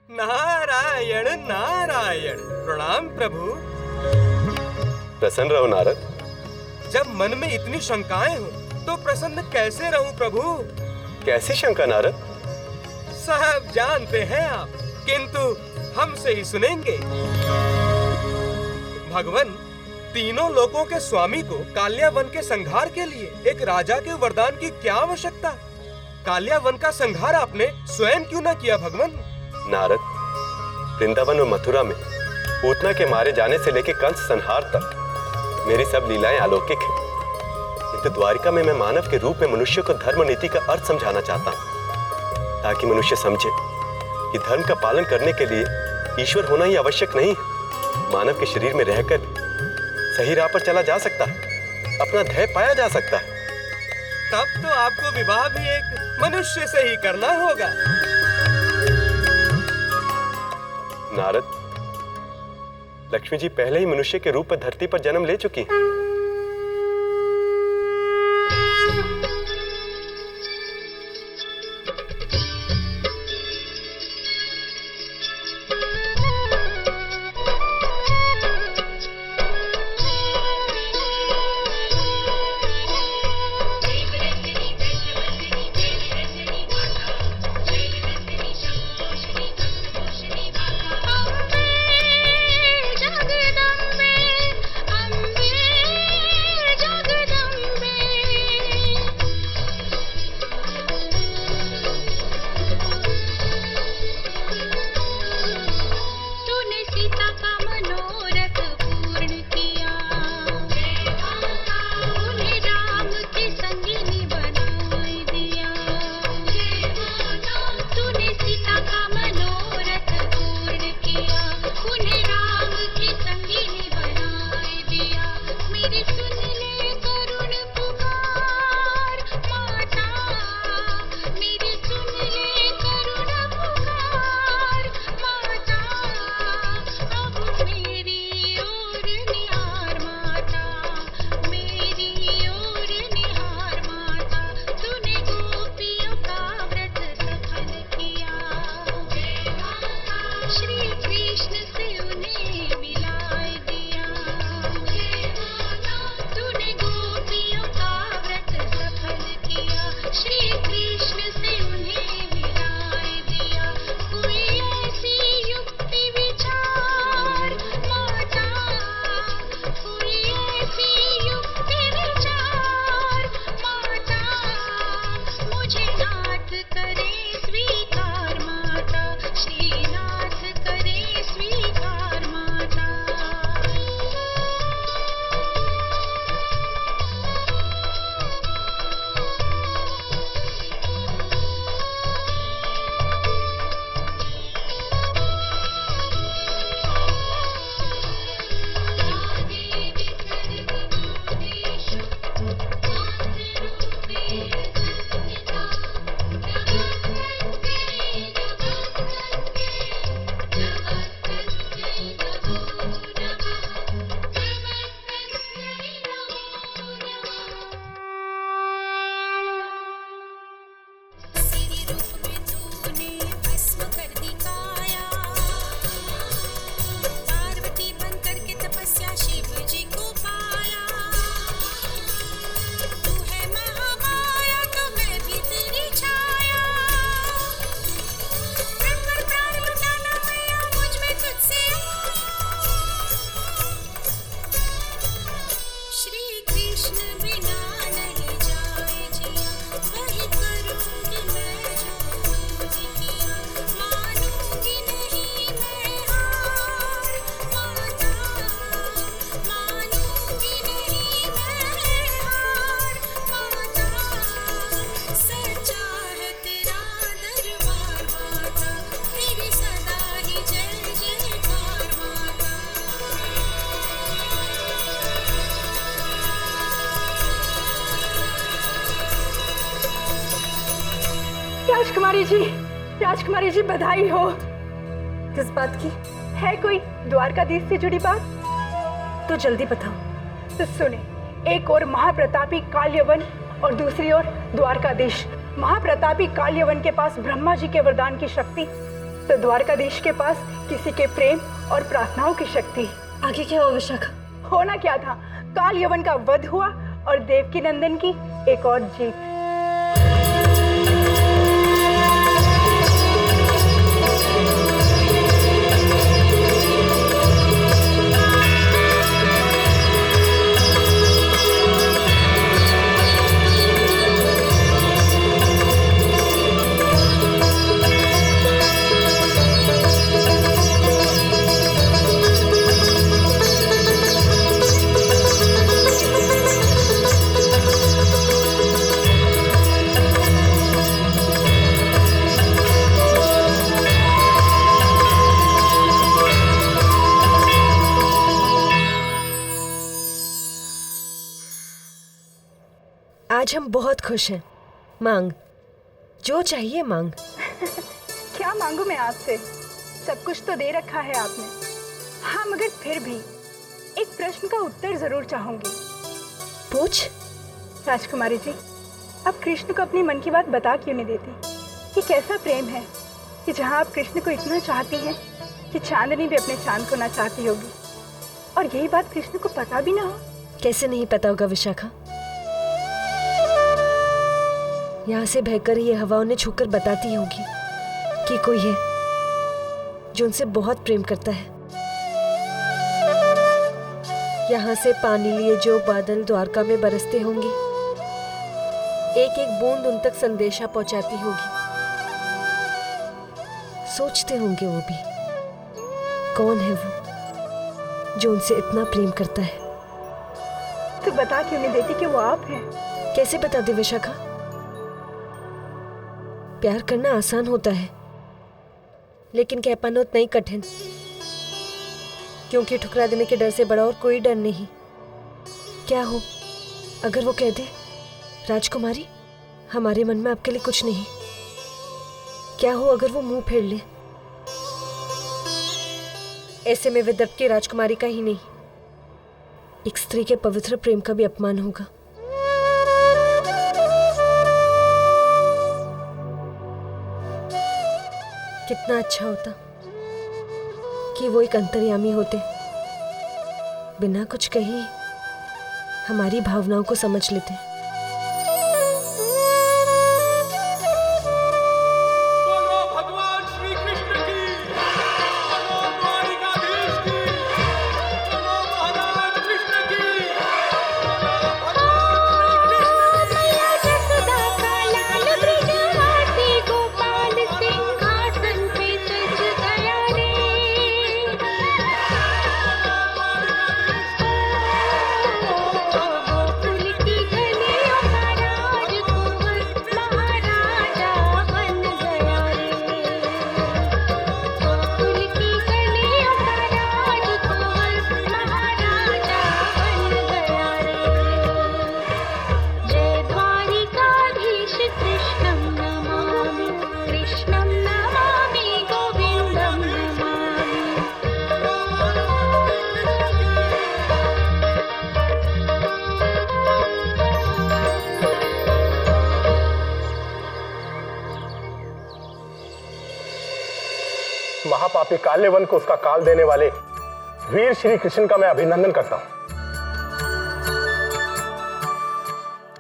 नारायण नारायण। प्रणाम प्रभु। प्रसन्न रहो नारद। जब मन में इतनी शंकाएं हो तो प्रसन्न कैसे रहूं प्रभु? कैसी शंका नारद? सब जानते हैं आप, किंतु हमसे ही सुनेंगे। भगवान, तीनों लोकों के स्वामी को काल्यावन के संहार के लिए एक राजा के वरदान की क्या आवश्यकता? काल्यावन का संहार आपने स्वयं क्यों न किया भगवान? नारद, वृंदावन और मथुरा में पूतना के मारे जाने से लेकर कंस संहार तक मेरी सब लीलाएं अलौकिक हैं। किंतु द्वारिका में मैं मानव के रूप में मनुष्य को धर्म नीति का अर्थ समझाना चाहता हूँ, ताकि मनुष्य समझे कि धर्म का पालन करने के लिए ईश्वर होना ही आवश्यक नहीं है। मानव के शरीर में रहकर सही राह पर चला जा सकता है, अपना ध्येय पाया जा सकता है। तब तो आपको विवाह भी एक मनुष्य से ही करना होगा। नारद, लक्ष्मी जी पहले ही मनुष्य के रूप में धरती पर जन्म ले चुकी हैं। राजकुमारी जी बधाई हो। किस बात की? है कोई द्वारकाधीश से जुड़ी बात? तो जल्दी बताओ। तो सुने, एक और महाप्रतापी काल्यवन और दूसरी ओर द्वारकाधीश। महाप्रतापी काल्यवन के पास ब्रह्मा जी के वरदान की शक्ति तो द्वारकाधीश के पास किसी के प्रेम और प्रार्थनाओं की शक्ति। आगे क्या हुआ विशाखा? होना क्या था, काल यवन का वध हुआ और देवकी नंदन की एक और जीत। आज हम बहुत खुश हैं। मांग, जो चाहिए मांग। क्या मांगू मैं आपसे? सब कुछ तो दे रखा है आपने। हाँ, मगर फिर भी एक प्रश्न का उत्तर जरूर चाहूंगी। पूछ। राजकुमारी जी, आप कृष्ण को अपनी मन की बात बता क्यों नहीं देती? ये कैसा प्रेम है कि जहाँ आप कृष्ण को इतना चाहती हैं कि चांदनी भी अपने चांद को ना चाहती होगी, और यही बात कृष्ण को पता भी ना हो? कैसे नहीं पता होगा विशाखा? यहाँ से बहकर ये हवा उन्हें छूकर बताती होगी कि कोई है जो उनसे बहुत प्रेम करता है। यहाँ से पानी लिए जो बादल द्वारका में बरसते होंगे, एक एक बूंद उन तक संदेशा पहुंचाती होगी। सोचते होंगे वो भी, कौन है वो जो उनसे इतना प्रेम करता है। तो बता क्यों नहीं देती कि वो आप हैं? कैसे बता दे विशाखा? प्यार करना आसान होता है, लेकिन कह पाना उतना ही कठिन, क्योंकि ठुकरा देने के डर से बड़ा और कोई डर नहीं। क्या हो अगर वो कह दे, राजकुमारी हमारे मन में आपके लिए कुछ नहीं? क्या हो अगर वो मुंह फेर ले? ऐसे में विदर्भ की राजकुमारी का ही नहीं, एक स्त्री के पवित्र प्रेम का भी अपमान होगा। कितना अच्छा होता कि वो एक अंतर्यामी होते, बिना कुछ कहे हमारी भावनाओं को समझ लेते। बोलो भगवान श्री कृष्ण की, बोलो द्वारिकाधीश की, बोलो महाराज कृष्ण की, बोलो भगवान श्री कृष्ण की। मैया जसोदा का लाल ब्रजवासी गोपाल सिंहासन पे सज गया रे। गोकुल की गलियों का राजकुंवर महाराजा बन गया रे। गोकुल की गलियों का राजकुंवर महाराजा बन गया रे। जय द्वारिकाधीश कृष्णं नमामि गोविन्दं नमामि। महापापी काल्यवन को उसका काल देने वाले वीर श्री कृष्ण का मैं अभिनंदन करता हूं।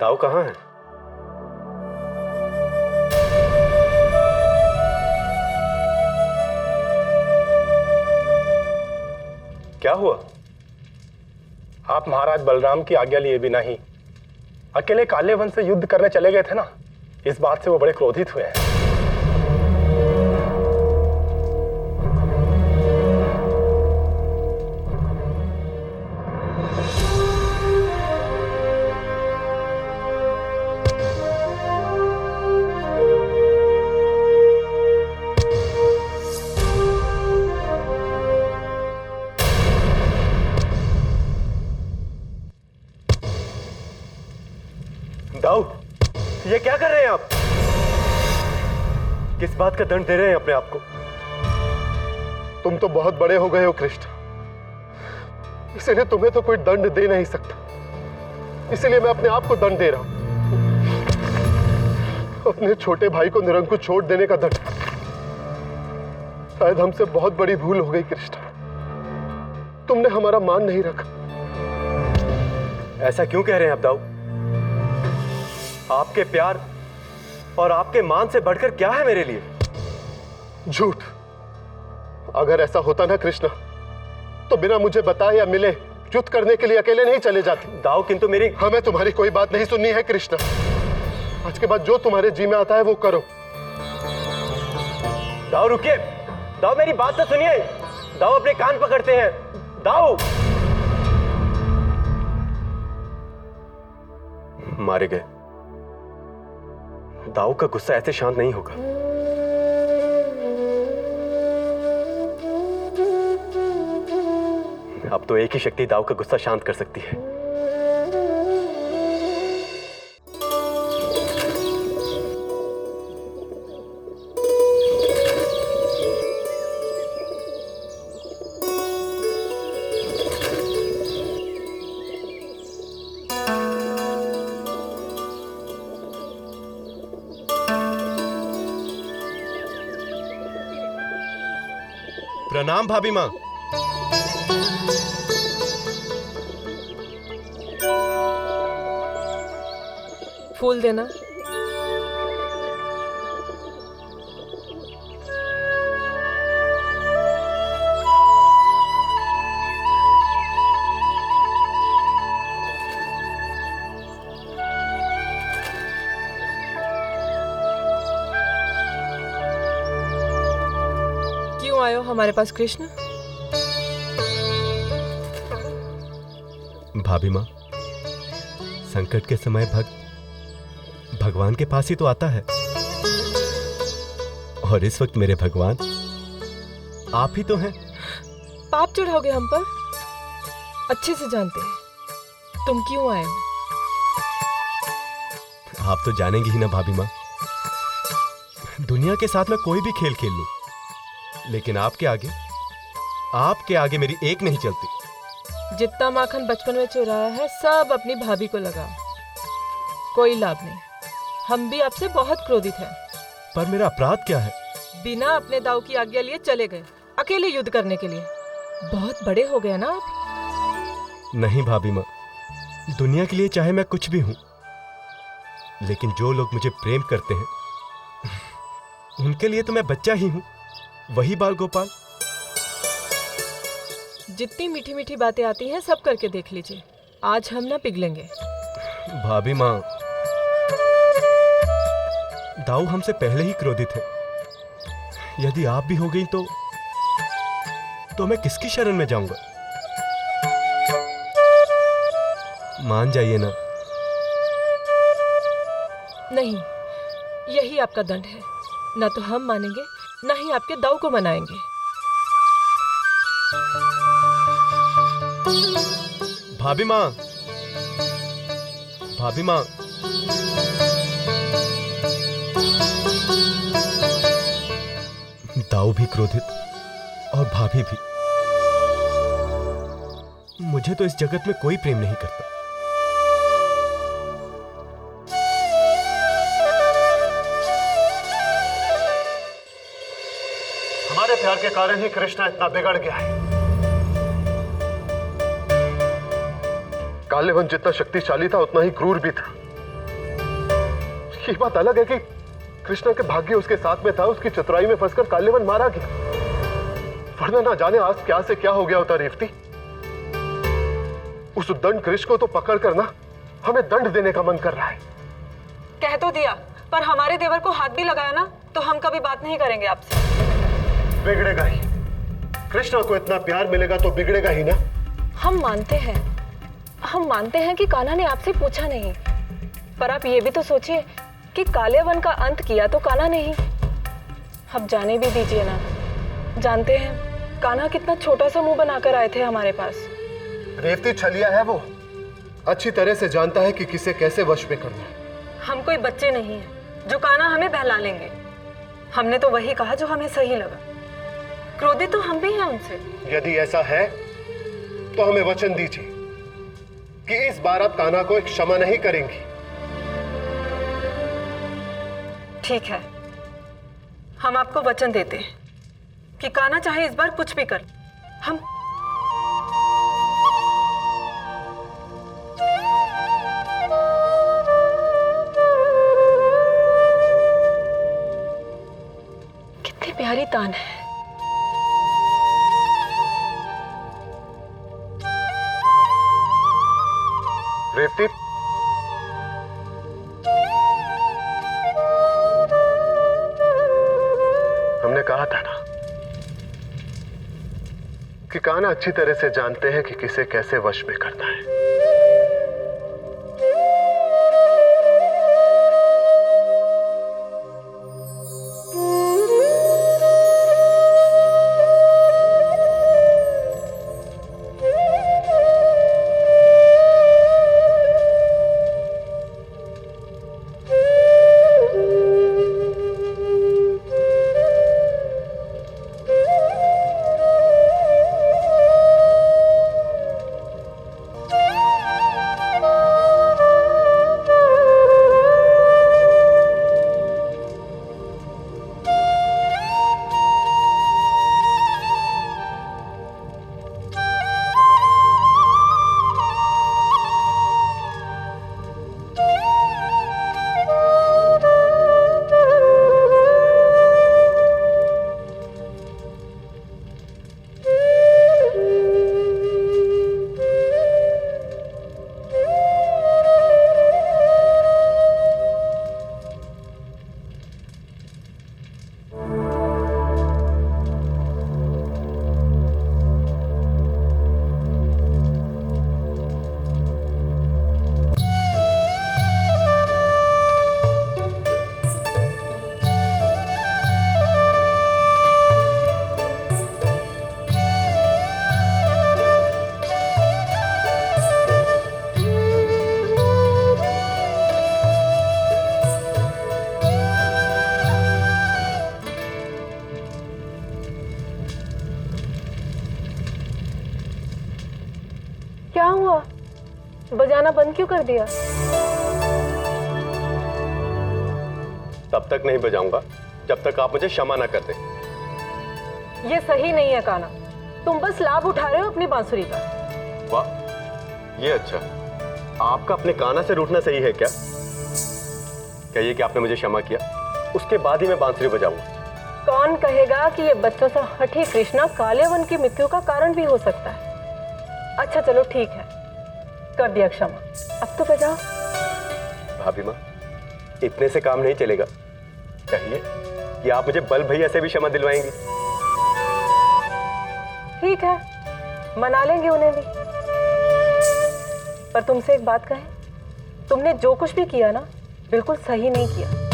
दाऊ कहाँ है? क्या हुआ? आप महाराज बलराम की आज्ञा लिए बिना ही अकेले काल्यवन से युद्ध करने चले गए थे ना, इस बात से वो बड़े क्रोधित हुए हैं। दाऊ, ये क्या कर रहे हैं आप? किस बात का दंड दे रहे हैं अपने आप को? तुम तो बहुत बड़े हो गए हो कृष्ण, इसलिए तुम्हें तो कोई दंड दे नहीं सकता, इसलिए मैं अपने आप को दंड दे रहा हूं। अपने छोटे भाई को निरंकुश छोड़ देने का दंड। शायद हमसे बहुत बड़ी भूल हो गई कृष्णा। तुमने हमारा मान नहीं रखा। ऐसा क्यों कह रहे हैं आप दाऊ? आपके प्यार और आपके मान से बढ़कर क्या है मेरे लिए? झूठ। अगर ऐसा होता ना कृष्णा, तो बिना मुझे बताए या मिले युद्ध करने के लिए अकेले नहीं चले जाते। दाऊ किंतु मेरी हमें तुम्हारी कोई बात नहीं सुननी है कृष्णा। आज के बाद जो तुम्हारे जी में आता है वो करो। दाऊ रुकिए। दाऊ मेरी बात तो सुनिए। दाऊ अपने कान पकड़ते हैं। दाऊ मारे गए। दाऊ का गुस्सा ऐसे शांत नहीं होगा। अब तो एक ही शक्ति दाऊ का गुस्सा शांत कर सकती है। प्रणाम भाभी माँ। फूल देना। क्यों आए हो हमारे पास कृष्ण? भाभी माँ, संकट के समय भगवान के पास ही तो आता है। और इस वक्त मेरे भगवान आप ही तो हैं। पाप चढ़ाओगे हम पर? अच्छे से जानते हैं तुम क्यों आए हो। आप तो जानेंगी ही ना भाभी माँ। दुनिया के साथ मैं कोई भी खेल खेल लूं, लेकिन आपके आगे मेरी एक नहीं चलती। जितना माखन बचपन में चुराया है सब अपनी भाभी को लगाओ, कोई लाभ नहीं। हम भी आपसे बहुत क्रोधित हैं। पर मेरा अपराध क्या है? बिना अपने दाऊ की आज्ञा लिए चले गए अकेले युद्ध करने के लिए। बहुत बड़े हो गए ना आप। नहीं भाभी माँ, दुनिया के लिए चाहे मैं कुछ भी हूं, लेकिन जो लोग मुझे प्रेम करते हैं उनके लिए तो मैं बच्चा ही हूं। वही बाल गोपाल। जितनी मीठी मीठी बातें आती हैं सब करके देख लीजिए, आज हम ना पिघलेंगे। भाभी माँ, दाऊ हमसे पहले ही क्रोधित है। यदि आप भी हो गई तो मैं किसकी शरण में जाऊंगा? मान जाइए ना। नहीं, यही आपका दंड है। ना तो हम मानेंगे, ना ही आपके दाऊ को मनाएंगे। भाभी माँ, भाभी माँ, दाऊ भी क्रोधित और भाभी भी। मुझे तो इस जगत में कोई प्रेम नहीं करता। हमारे प्यार के कारण ही कृष्णा इतना बिगड़ गया है। कालेवन जितना शक्तिशाली था उतना ही क्रूर भी था। ये बात अलग है कि कृष्णा के भाग्य उसके साथ में था। उसकी चतुराई में फंसकर कालेवन मारा गया, वरना ना जाने आज क्या से क्या हो गया होता। रेवती, उस दंड कृष्ण को तो पकड़ कर ना हमें दंड देने का मन कर रहा है। कह तो दिया, पर हमारे देवर को हाथ भी लगाया ना तो हम कभी बात नहीं करेंगे आपसे। बिगड़ेगा ही। कृष्णा को इतना प्यार मिलेगा तो बिगड़ेगा ही ना। हम मानते हैं कि कान्हा ने आपसे पूछा नहीं, पर आप ये भी तो सोचिए कि काले वन का अंत किया तो कान्हा नहीं। अब जाने भी दीजिए ना। जानते हैं कान्हा कितना छोटा सा मुंह बनाकर आए थे हमारे पास। रेवती छलिया है वो, अच्छी तरह से जानता है कि किसे कैसे वश में करना है। हम कोई बच्चे नहीं हैं जो कान्हा हमें बहला लेंगे। हमने तो वही कहा जो हमें सही लगा। क्रोधित तो हम भी हैं उनसे। यदि ऐसा है तो हमें वचन दीजिए कि इस बार आप कान्हा को क्षमा नहीं करेंगी। ठीक है, हम आपको वचन देते हैं कि कान्हा चाहे इस बार कुछ भी कर, हम कितनी प्यारी तान है। रेवती, हमने कहा था ना कि कान्हा अच्छी तरह से जानते हैं कि किसे कैसे वश में करना है। क्या हुआ? बजाना बंद क्यों कर दिया? तब तक नहीं बजाऊंगा जब तक आप मुझे क्षमा ना कर दें। ये सही नहीं है कान्हा, तुम बस लाभ उठा रहे हो अपनी बांसुरी का। वाह, ये अच्छा। आपका अपने कान्हा से रूठना सही है क्या? कहिए कि आपने मुझे क्षमा किया, उसके बाद ही मैं बांसुरी बजाऊंगा। कौन कहेगा कि ये बच्चों सा हठी कृष्णा कालियावन की मृत्यु का कारण भी हो सकता है। अच्छा चलो ठीक है, कर दिया क्षमा, अब तो बजाओ। भाभी माँ, इतने से काम नहीं चलेगा। कहिए कि आप मुझे बल भैया से भी क्षमा दिलवाएंगी। ठीक है, मना लेंगे उन्हें भी। पर तुमसे एक बात कहें, तुमने जो कुछ भी किया ना, बिल्कुल सही नहीं किया।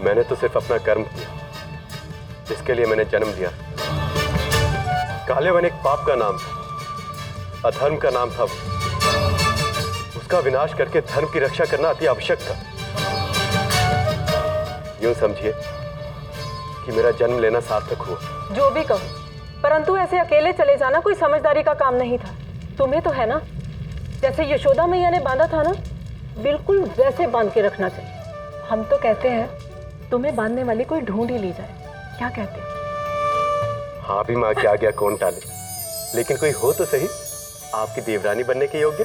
मैंने तो सिर्फ अपना कर्म किया, जिसके लिए मैंने जन्म लिया। कालियावन एक पाप का नाम था, अधर्म का नाम था। उसका विनाश करके धर्म की रक्षा करना अति आवश्यक था। यूं समझिए कि मेरा जन्म लेना सार्थक हुआ। जो भी कहो, परंतु ऐसे अकेले चले जाना कोई समझदारी का काम नहीं था। तुम्हें तो है ना, जैसे यशोदा मैया ने बांधा था ना, बिल्कुल वैसे बांध के रखना चाहिए। हम तो कहते हैं तुम्हें बांधने वाली कोई ढूंढ ही ली जाए, क्या कहते हो? हाँ भी माँ, क्या गया कौन टाले, लेकिन कोई हो तो सही आपकी देवरानी बनने के योग्य।